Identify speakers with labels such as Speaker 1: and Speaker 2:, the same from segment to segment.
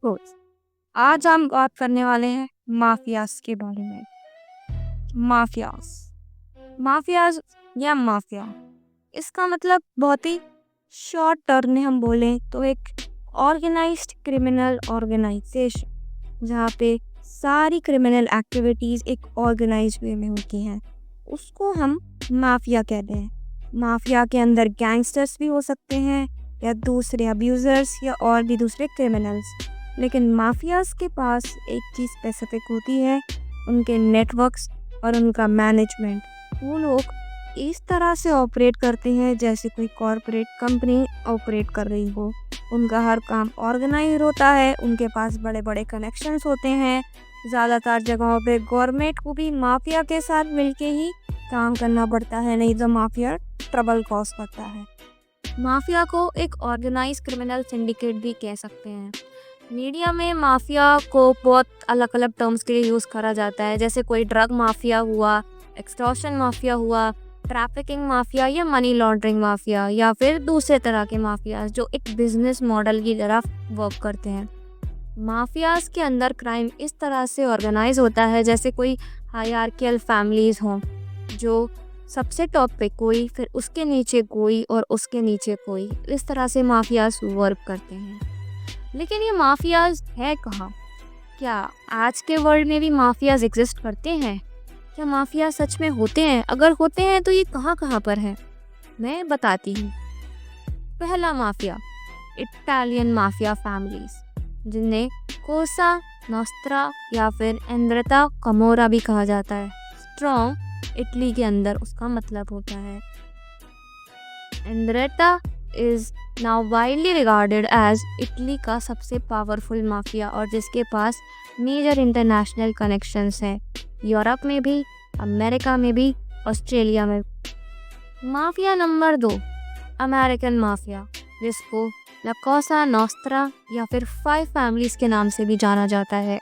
Speaker 1: Course. आज हम बात करने वाले हैं माफियाज के बारे में। माफियाज माफियाज या माफिया, इसका मतलब बहुत ही शॉर्ट टर्म में हम बोलें तो एक ऑर्गेनाइज्ड क्रिमिनल ऑर्गेनाइजेशन, जहाँ पे सारी क्रिमिनल एक्टिविटीज़ एक ऑर्गेनाइज्ड वे में होती हैं, उसको हम माफिया कहते हैं। माफिया के अंदर गैंगस्टर्स भी हो सकते हैं या दूसरे अब्यूज़र्स या और भी दूसरे क्रिमिनल्स, लेकिन माफियाज के पास एक चीज़ स्पेसिफिक होती है, उनके नेटवर्क्स और उनका मैनेजमेंट। वो लोग इस तरह से ऑपरेट करते हैं जैसे कोई कॉरपोरेट कंपनी ऑपरेट कर रही हो। उनका हर काम ऑर्गेनाइज होता है, उनके पास बड़े बड़े कनेक्शंस होते हैं। ज़्यादातर जगहों पे गवर्नमेंट को भी माफिया के साथ मिलके ही काम करना पड़ता है, नहीं तो माफिया ट्रबल कॉज करता है। माफिया को एक ऑर्गेनाइज क्रिमिनल सिंडिकेट भी कह सकते हैं। मीडिया में माफिया को बहुत अलग अलग टर्म्स के लिए यूज़ करा जाता है, जैसे कोई ड्रग माफिया हुआ, एक्सटॉर्शन माफिया हुआ, ट्रैफिकिंग माफिया या मनी लॉन्ड्रिंग माफिया, या फिर दूसरे तरह के माफियाज जो एक बिजनेस मॉडल की तरफ वर्क करते हैं। माफियाज के अंदर क्राइम इस तरह से ऑर्गेनाइज होता है जैसे कोई हायरार्कियल फैमिलीज हों, जो सबसे टॉप पे कोई, फिर उसके नीचे कोई और उसके नीचे कोई, इस तरह से माफियाज वर्क करते हैं। लेकिन ये माफियाज है कहाँ? क्या आज के वर्ल्ड में भी माफियाज एग्जिस्ट करते हैं? क्या माफिया सच में होते हैं? अगर होते हैं तो ये कहाँ कहाँ पर है, मैं बताती हूँ। पहला माफिया, इटालियन माफिया फैमिलीज, जिन्हें कोसा नोस्ट्रा या फिर एंड्रेटा कमोरा भी कहा जाता है। स्ट्रॉन्ग इटली के अंदर उसका मतलब होता है। Ndrangheta is now widely regarded as Italy का सबसे पावरफुल माफिया और जिसके पास मेजर इंटरनेशनल कनेक्शंस हैं, यूरोप में भी, अमेरिका में भी, ऑस्ट्रेलिया में। माफिया नंबर 2, अमेरिकन माफिया, जिसको ला कोसा नोस्ट्रा या फिर 5 फैमिलीज के नाम से भी जाना जाता है।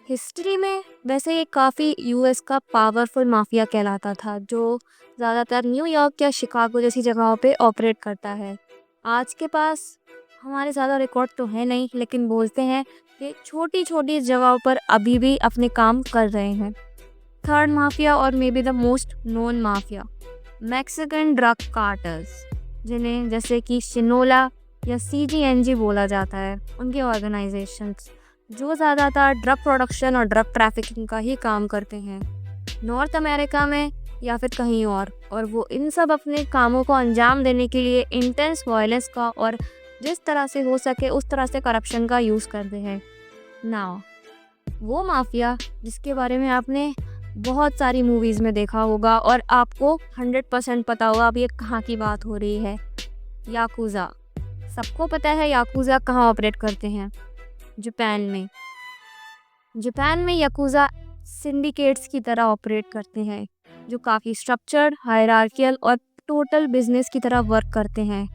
Speaker 1: हिस्ट्री में वैसे ये काफ़ी यूएस का पावरफुल माफिया कहलाता था, जो ज़्यादातर न्यूयॉर्क या शिकागो जैसी जगहों पे ऑपरेट करता है। आज के पास हमारे ज़्यादा रिकॉर्ड तो है नहीं, लेकिन बोलते हैं कि छोटी छोटी जगहों पर अभी भी अपने काम कर रहे हैं। थर्ड माफिया और may be the most known mafia, Mexican drug cartels, जिन्हें जैसे कि शिनोला या सीजीएनजी बोला जाता है, उनके ऑर्गेनाइजेशंस जो ज़्यादातर ड्रग प्रोडक्शन और ड्रग ट्रैफिकिंग का ही काम करते हैं नॉर्थ अमेरिका में या फिर कहीं और वो इन सब अपने कामों को अंजाम देने के लिए इंटेंस वायलेंस का और जिस तरह से हो सके उस तरह से करप्शन का यूज़ करते हैं। नाउ वो माफिया जिसके बारे में आपने बहुत सारी मूवीज़ में देखा होगा और आपको 100% पता होगा अब ये कहाँ की बात हो रही है, याकूज़ा। सबको पता है याकूज़ा कहाँ ऑपरेट करते हैं, जापान में याकूज़ा सिंडिकेट्स की तरह ऑपरेट करते हैं, जो काफ़ी स्ट्रक्चर्ड, हायरार्कियल और टोटल बिजनेस की तरह वर्क करते हैं।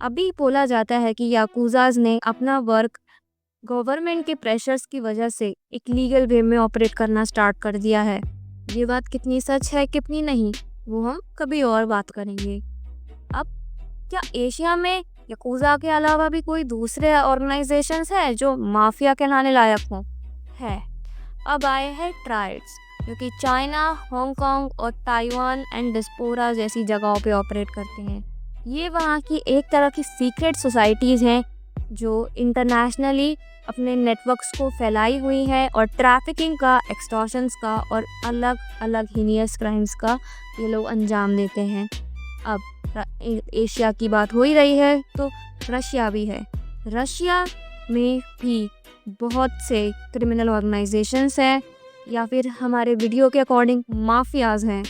Speaker 1: अभी बोला जाता है कि याकूज़ाज ने अपना वर्क गवर्नमेंट के प्रेशर्स की वजह से एक लीगल वे में ऑपरेट करना स्टार्ट कर दिया है। ये बात कितनी सच है कितनी नहीं, वो हम कभी और बात करेंगे। अब क्या एशिया में याकूज़ा के अलावा भी कोई दूसरे ऑर्गेनाइजेशंस हैं जो माफिया कहलाने लायक हों? है। अब आए हैं ट्राइड्स, जो कि चाइना, हांगकांग और ताइवान एंड डिस्पोरा जैसी जगहों पे ऑपरेट करते हैं। ये वहाँ की एक तरह की सीक्रेट सोसाइटीज़ हैं जो इंटरनेशनली अपने नेटवर्क्स को फैलाई हुई हैं और ट्रैफिकिंग का, एक्सटॉर्शंस का और अलग अलग हीनियस क्राइम्स का ये लोग अंजाम देते हैं। अब एशिया की बात हो ही रही है तो रशिया भी है। रशिया में भी बहुत से क्रिमिनल ऑर्गेनाइजेशंस हैं या फिर हमारे वीडियो के अकॉर्डिंग माफियाज हैं,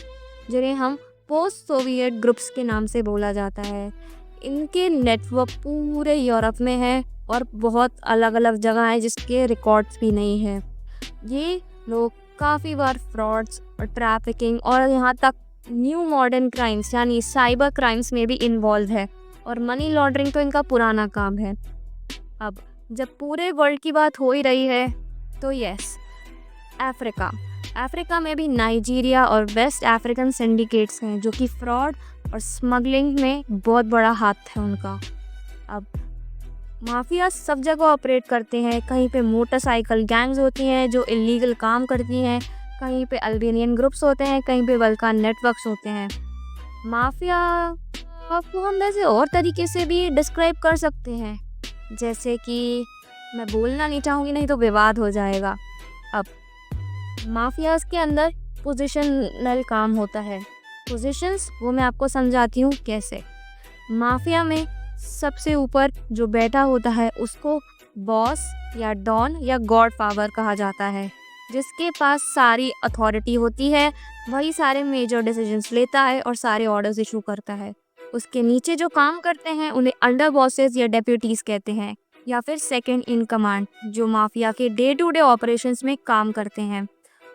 Speaker 1: जिन्हें हम पोस्ट सोवियत ग्रुप्स के नाम से बोला जाता है। इनके नेटवर्क पूरे यूरोप में है और बहुत अलग अलग जगह हैं जिसके रिकॉर्ड्स भी नहीं हैं। ये लोग काफ़ी बार फ्रॉड्स और ट्रैफिकिंग और यहाँ तक न्यू मॉडर्न क्राइम्स यानी साइबर क्राइम्स में भी इन्वॉल्व है और मनी लॉन्ड्रिंग तो इनका पुराना काम है। अब जब पूरे वर्ल्ड की बात हो ही रही है तो यस, अफ्रीका में भी नाइजीरिया और वेस्ट अफ्रीकन सिंडिकेट्स हैं जो कि फ्रॉड और स्मगलिंग में बहुत बड़ा हाथ है उनका। अब माफिया सब जगह ऑपरेट करते हैं। कहीं पे मोटरसाइकिल गैंग्स होती हैं जो इलीगल काम करती हैं, कहीं पे अल्बेनियन ग्रुप्स होते हैं, कहीं पे बल्कान नेटवर्क्स होते हैं। माफिया आपको हम वैसे और तरीके से भी डिस्क्राइब कर सकते हैं, जैसे कि मैं बोलना नहीं चाहूँगी, नहीं तो विवाद हो जाएगा। अब माफियाज के अंदर पोजिशनल काम होता है। पोजीशंस वो मैं आपको समझाती हूँ कैसे। माफिया में सबसे ऊपर जो बैठा होता है उसको बॉस या डॉन या गॉड फादर कहा जाता है, जिसके पास सारी अथॉरिटी होती है। वही सारे मेजर डिसीजंस लेता है और सारे ऑर्डर्स इशू करता है। उसके नीचे जो काम करते हैं उन्हें अंडर बॉसेस या डेप्यूटीज कहते हैं, या फिर सेकंड इन कमांड, जो माफिया के डे टू डे ऑपरेशंस में काम करते हैं।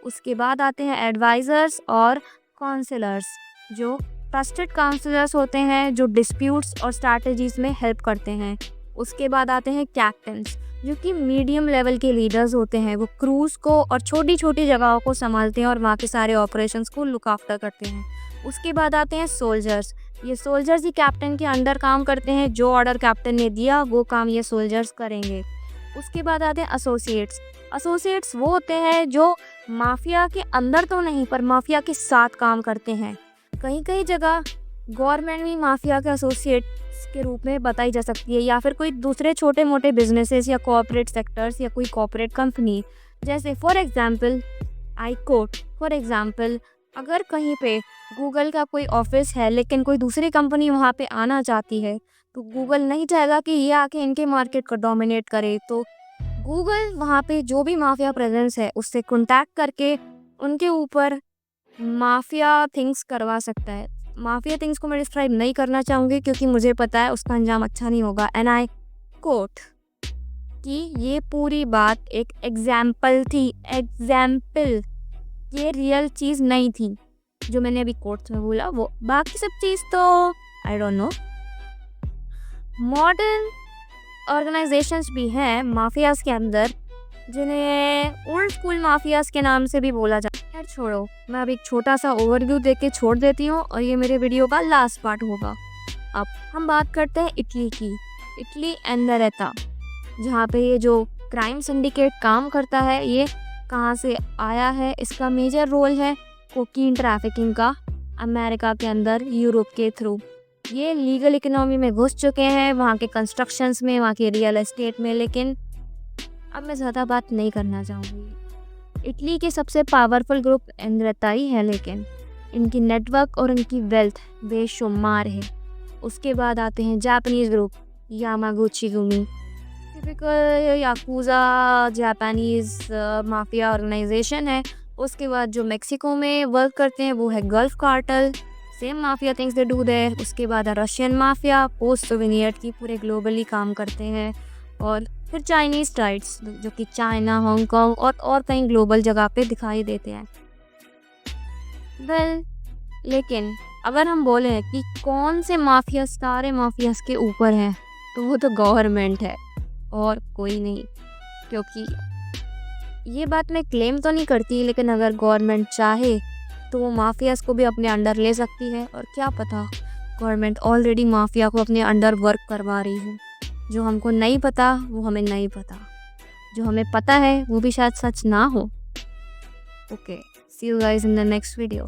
Speaker 1: उसके बाद आते हैं एडवाइजर्स और काउंसलर्स, जो ट्रस्टेड काउंसलर्स होते हैं जो डिस्प्यूट्स और स्ट्रैटेजीज में हेल्प करते हैं। उसके बाद आते हैं कैप्टन्स, जो कि मीडियम लेवल के लीडर्स होते हैं। वो क्रूज को और छोटी छोटी जगहों को संभालते हैं और वहाँ के सारे ऑपरेशंस को लुक आफ्टर करते हैं। उसके बाद आते हैं सोल्जर्स। ये सोल्जर्स ही कैप्टन के अंडर काम करते हैं। जो ऑर्डर कैप्टन ने दिया वो काम ये सोल्जर्स करेंगे। उसके बाद आते हैं एसोसिएट्स। एसोसिएट्स वो होते हैं जो माफिया के अंदर तो नहीं पर माफिया के साथ काम करते हैं। कहीं कहीं जगह गवर्नमेंट भी माफिया के एसोसिएट्स के रूप में बताई जा सकती है, या फिर कोई दूसरे छोटे मोटे बिजनेसेस या कॉर्पोरेट सेक्टर्स या कोई कॉर्पोरेट कंपनी। जैसे फॉर एग्जांपल अगर कहीं पे गूगल का कोई ऑफिस है लेकिन कोई दूसरी कंपनी वहाँ पे आना चाहती है, तो गूगल नहीं चाहेगा कि ये आके इनके मार्केट को डोमिनेट करे। तो गूगल वहाँ पे जो भी माफिया प्रेजेंस है उससे कॉन्टैक्ट करके उनके ऊपर माफिया थिंग्स करवा सकता है। माफिया थिंग्स को मैं डिस्क्राइब नहीं करना चाहूँगी क्योंकि मुझे पता है उसका अंजाम अच्छा नहीं होगा। एंड आई कोट कि ये पूरी बात एक एग्जाम्पल थी, ये रियल चीज़ नहीं थी जो मैंने अभी कोट्स में बोला। वो बाकी सब चीज़ तो I don't know. Modern organisations भी हैं माफियाज के अंदर, जिन्हें ओल्ड स्कूल माफियाज के नाम से भी बोला जाता है। यार छोड़ो, मैं अब एक छोटा सा ओवरव्यू देके के छोड़ देती हूँ और ये मेरे वीडियो का लास्ट पार्ट होगा। अब हम बात करते हैं इटली की। इटली एंडरेता, जहाँ पे ये जो क्राइम सिंडिकेट काम करता है, ये कहाँ से आया है, इसका मेजर रोल है कोकीन ट्रैफिकिंग का अमेरिका के अंदर यूरोप के थ्रू। ये लीगल इकोनॉमी में घुस चुके हैं, वहाँ के कंस्ट्रक्शंस में, वहाँ के रियल एस्टेट में। लेकिन अब मैं ज़्यादा बात नहीं करना चाहूँगी। इटली के सबसे पावरफुल ग्रुप एंड्रेता ही है, लेकिन इनकी नेटवर्क और इनकी वेल्थ बेशुमार है। उसके बाद आते हैं Japanese group Yamaguchi Gumi, typical yakuza Japanese mafia organisation है। उसके बाद जो मेक्सिको में वर्क करते हैं वो है gulf cartel, same mafia things they do their. उसके बाद रशियन माफिया पोस्ट सोविनियत की पूरे ग्लोबली काम करते हैं। और फिर चाइनीज़ टाइट्स, जो कि चाइना, हांगकांग और कई ग्लोबल जगह पे दिखाई देते हैं। लेकिन अगर हम बोलें कि कौन से माफिया सारे माफियाज के ऊपर हैं, तो वो तो गवर्नमेंट है और कोई नहीं। क्योंकि ये बात मैं क्लेम तो नहीं करती, लेकिन अगर गवर्नमेंट चाहे तो वो माफियाज को भी अपने अंडर ले सकती है। और क्या पता गवर्नमेंट ऑलरेडी माफिया को अपने अंडर वर्क करवा रही हो। जो हमको नहीं पता वो हमें नहीं पता, जो हमें पता है वो भी शायद सच ना हो। Okay, see you guys in the next video.